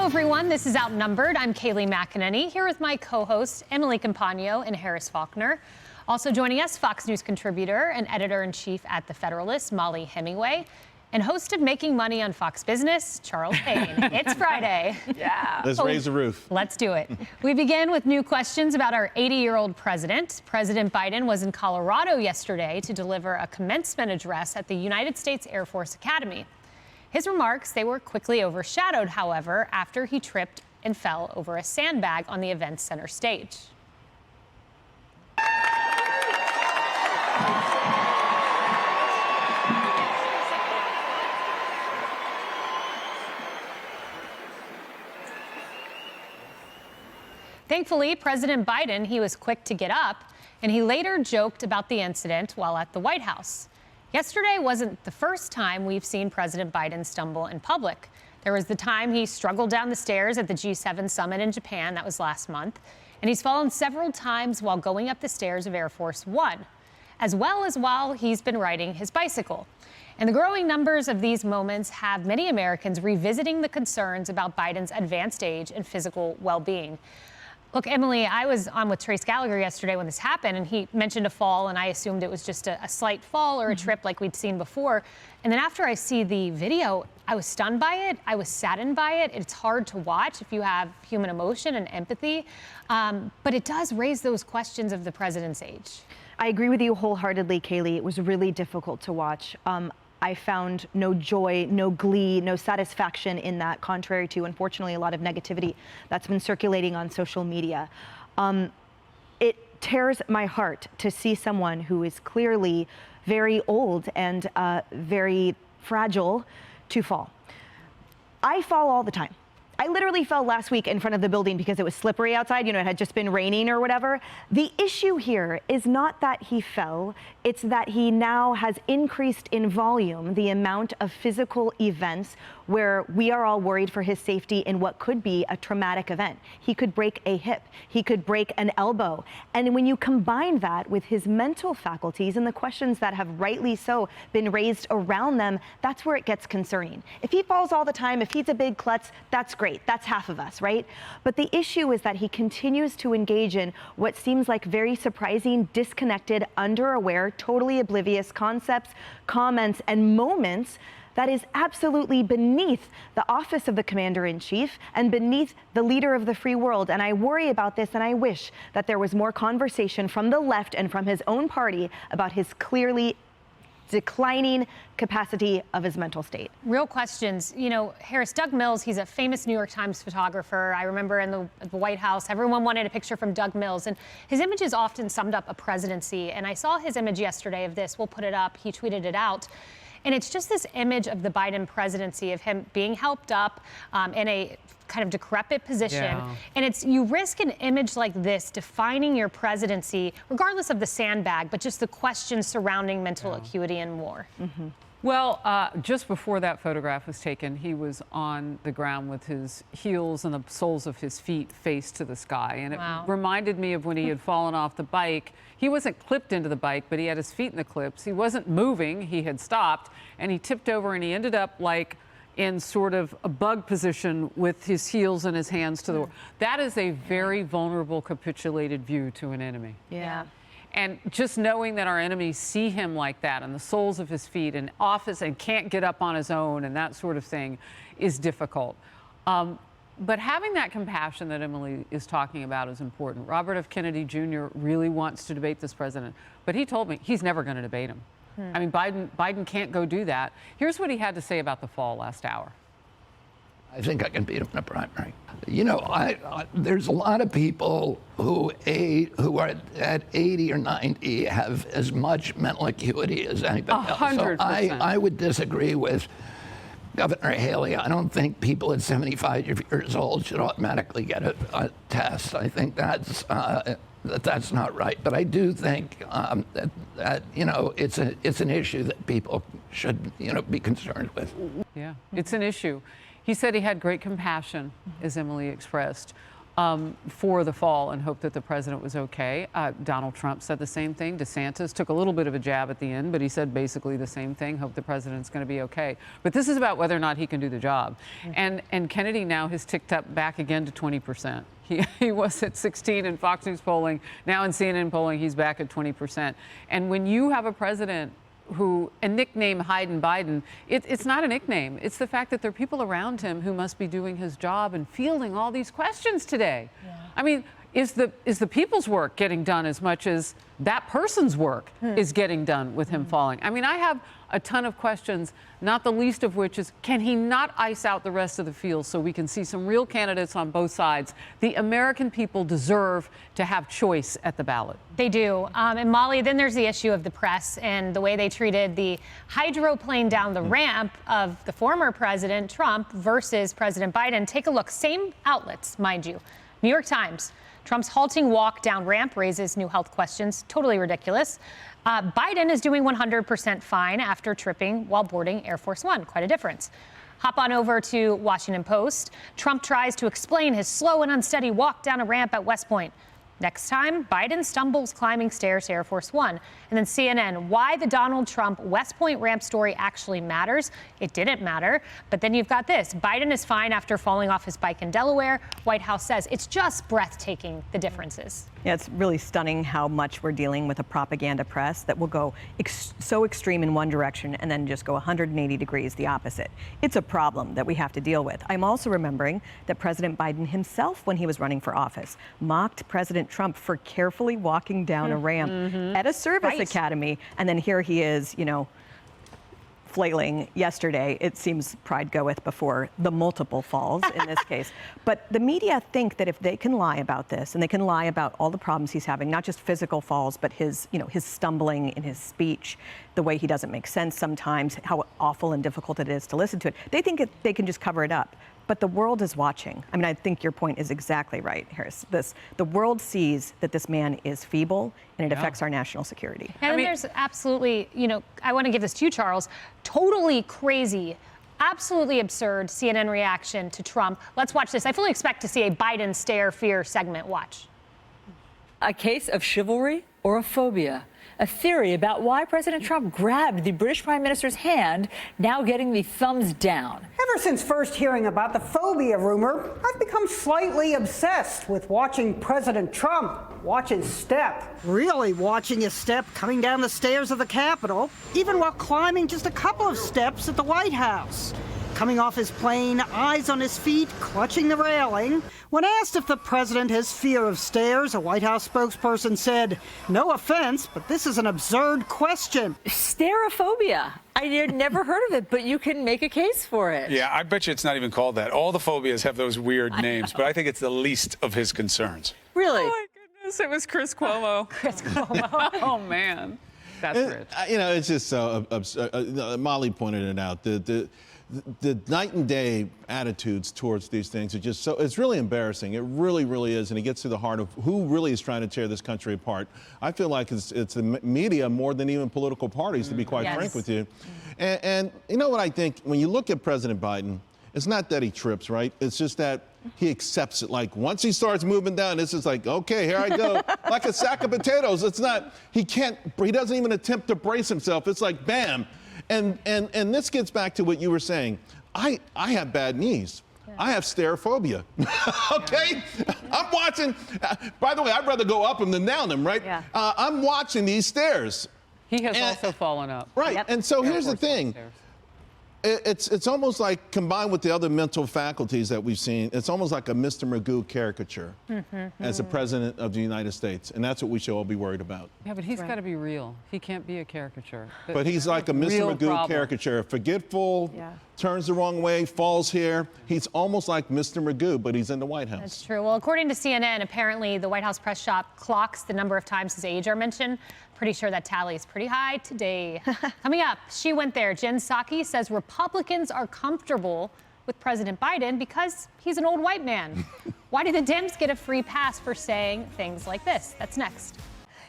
Hello, everyone. This is Outnumbered. I'm Kayleigh McEnany, here with my co-hosts Emily Compagno and Harris Faulkner. Also joining us, Fox News contributor and editor-in-chief at The Federalist, Molly Hemingway, and host of Making Money on Fox Business, Charles Payne. It's Friday. Yeah. Let's raise the roof. Let's do it. We begin with new questions about our 80-year-old president. President Biden was in Colorado yesterday to deliver a commencement address at the United States Air Force Academy. His remarks, they were quickly overshadowed, however, after he tripped and fell over a sandbag on the event's center stage. Thankfully, President Biden, he was quick to get up, and he later joked about the incident while at the White House. Yesterday wasn't the first time we've seen President Biden stumble in public. There was the time he struggled down the stairs at the G7 summit in Japan. That was last month. And he's fallen several times while going up the stairs of Air Force One, as well as while he's been riding his bicycle. And the growing numbers of these moments have many Americans revisiting the concerns about Biden's advanced age and physical well-being. Look, Emily, I was on with Trace Gallagher yesterday when this happened, and he mentioned a fall, and I assumed it was just a slight fall or a trip like we'd seen before. And then after I see the video, I was stunned by it. I was saddened by it. It's hard to watch if you have human emotion and empathy, but it does raise those questions of the president's age. I agree with you wholeheartedly, Kayleigh. It was really difficult to watch. I found no joy, no glee, no satisfaction in that, contrary to, unfortunately, a lot of negativity that's been circulating on social media. It tears my heart to see someone who is clearly very old and very fragile to fall. I fall all the time. I literally fell last week in front of the building because it was slippery outside. You know, it had just been raining or whatever. The issue here is not that he fell. It's that he now has increased in volume the amount of physical events where we are all worried for his safety in what could be a traumatic event. He could break a hip. He could break an elbow. And when you combine that with his mental faculties and the questions that have rightly so been raised around them, that's where it gets concerning. If he falls all the time, if he's a big klutz, that's great. That's half of us, right? But the issue is that he continues to engage in what seems like very surprising, disconnected, underaware, totally oblivious concepts, comments, and moments that is absolutely beneath the office of the commander-in-chief and beneath the leader of the free world. And I worry about this, and I wish that there was more conversation from the left and from his own party about his clearly declining capacity of his mental state. Real questions. You know, Harris, Doug Mills, he's a famous New York Times photographer. I remember in the White House, everyone wanted a picture from Doug Mills, and his images often summed up a presidency. And I saw his image yesterday of this. We'll put it up. He tweeted it out. And it's just this image of the Biden presidency, of him being helped up in a kind of decrepit position. Yeah. And it's, you risk an image like this defining your presidency, regardless of the sandbag, but just the questions surrounding mental acuity and more. Mm-hmm. Well, just before that photograph was taken, he was on the ground with his heels and the soles of his feet faced to the sky. And it reminded me of when he had fallen off the bike. He wasn't clipped into the bike, but he had his feet in the clips. He wasn't moving. He had stopped, and he tipped over, and he ended up like in sort of a bug position with his heels and his hands to the wall. That is a very vulnerable, capitulated view to an enemy. Yeah. And just knowing that our enemies see him like that, and the soles of his feet, and office, and can't get up on his own, and that sort of thing, is difficult. But having that compassion that Emily is talking about is important. Robert F. Kennedy Jr. really wants to debate this president, but he told me he's never going to debate him. I mean, Biden can't go do that. Here's what he had to say about the fall last hour. I think I can beat him in a primary. You know, there's a lot of people who are at 80 or 90 have as much mental acuity as anybody else. 100%. So I would disagree with Governor Haley. I don't think people at 75 years old should automatically get a test. I think that's not right. But I do think that you know, it's an issue that people should, you know, be concerned with. Yeah, it's an issue. He said he had great compassion, as Emily expressed. for the fall and hoped that the president was okay. Donald Trump said the same thing. DeSantis took a little bit of a jab at the end, but he said basically the same thing, hope the president's going to be okay. But this is about whether or not he can do the job. And Kennedy now has ticked up back again to 20%. He was at 16 in Fox News polling. Now in CNN polling, he's back at 20%. And when you have a president who a nickname Hayden Biden, it's not a nickname. It's the fact that there are people around him who must be doing his job and fielding all these questions today. Yeah. I mean, is the people's work getting done as much as that person's work is getting done with him falling? I mean, I have a ton of questions, not the least of which is, can he not ice out the rest of the field so we can see some real candidates on both sides? The American people deserve to have choice at the ballot. They do. And Molly, then there's the issue of the press and the way they treated the hydroplane down the ramp of the former President Trump versus President Biden. Take a look. Same outlets, mind you. New York Times. Trump's halting walk down ramp raises new health questions. Totally ridiculous. Biden is doing 100% fine after tripping while boarding Air Force One. Quite a difference. Hop on over to Washington Post. Trump tries to explain his slow and unsteady walk down a ramp at West Point. Next time, Biden stumbles climbing stairs to Air Force One. And then CNN, why the Donald Trump West Point ramp story actually matters. It didn't matter. But then you've got this. Biden is fine after falling off his bike in Delaware. White House says it's just breathtaking, the differences. Yeah, it's really stunning how much we're dealing with a propaganda press that will go so extreme in one direction and then just go 180 degrees the opposite. It's a problem that we have to deal with. I'm also remembering that President Biden himself, when he was running for office, mocked President Trump for carefully walking down a ramp at a service academy. And then here he is, you know, flailing yesterday. It seems pride goeth before the multiple falls in this case. But the media think that if they can lie about this and they can lie about all the problems he's having, not just physical falls, but his, you know, his stumbling in his speech, the way he doesn't make sense sometimes, how awful and difficult it is to listen to it. They think they can just cover it up. But the world is watching. I mean, I think your point is exactly right, Harris. The world sees that this man is feeble, and it affects our national security. And there's absolutely, you know, I want to give this to you, Charles, totally crazy, absolutely absurd CNN reaction to Trump. Let's watch this. I fully expect to see a Biden stare fear segment. Watch. A case of chivalry or a phobia? A theory about why President Trump grabbed the British Prime Minister's hand, now getting the thumbs down. Ever since first hearing about the phobia rumor, I've become slightly obsessed with watching President Trump watch his step. Really watching his step coming down the stairs of the Capitol, even while climbing just a couple of steps at the White House. Coming off his plane, eyes on his feet, clutching the railing. When asked if the president has fear of stairs, a White House spokesperson said, "No offense, but this is an absurd question." Starophobia. I had never heard of it, but you can make a case for it. Yeah, I bet you it's not even called that. All the phobias have those weird names, but I think it's the least of his concerns. Really? Oh, my goodness. It was Chris Cuomo. Chris Cuomo. Oh, man. That's rich. You know, it's just so absurd. Molly pointed it out. The night and day attitudes towards these things are just so, it's really embarrassing. It really, really is. And it gets to the heart of who really is trying to tear this country apart. I feel like it's the media more than even political parties, to be quite frank with you. And you know what I think? When you look at President Biden, it's not that he trips, right? It's just that he accepts it. Like, once he starts moving down, this is like, okay, here I go. Like a sack of potatoes. It's not, he doesn't even attempt to brace himself. It's like, bam. And this gets back to what you were saying. I have bad knees. Yeah. I have starophobia. Okay? Yeah. I'm watching. By the way, I'd rather go up them than down them, right? Yeah. I'm watching these stairs. He has also fallen up. Right. Yep. And so here's the thing. It's almost like, combined with the other mental faculties that we've seen, it's almost like a Mr. Magoo caricature as the president of the United States. And that's what we should all be worried about. Yeah, but he's got to be real. He can't be a caricature. But he's like a Mr. Magoo caricature. Forgetful, turns the wrong way, falls here. He's almost like Mr. Magoo, but he's in the White House. That's true. Well, according to CNN, apparently the White House press shop clocks the number of times his age are mentioned. Pretty sure that tally is pretty high today. Coming up, she went there. Jen Psaki says Republicans are comfortable with President Biden because he's an old white man. Why do the Dems get a free pass for saying things like this? That's next.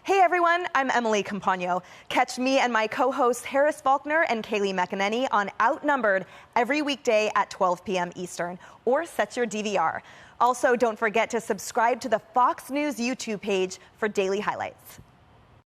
Hey everyone, I'm Emily Campagno. Catch me and my co-hosts Harris Faulkner and Kayleigh McEnany on Outnumbered every weekday at 12 p.m. Eastern, or set your DVR. Also, don't forget to subscribe to the Fox News YouTube page for daily highlights.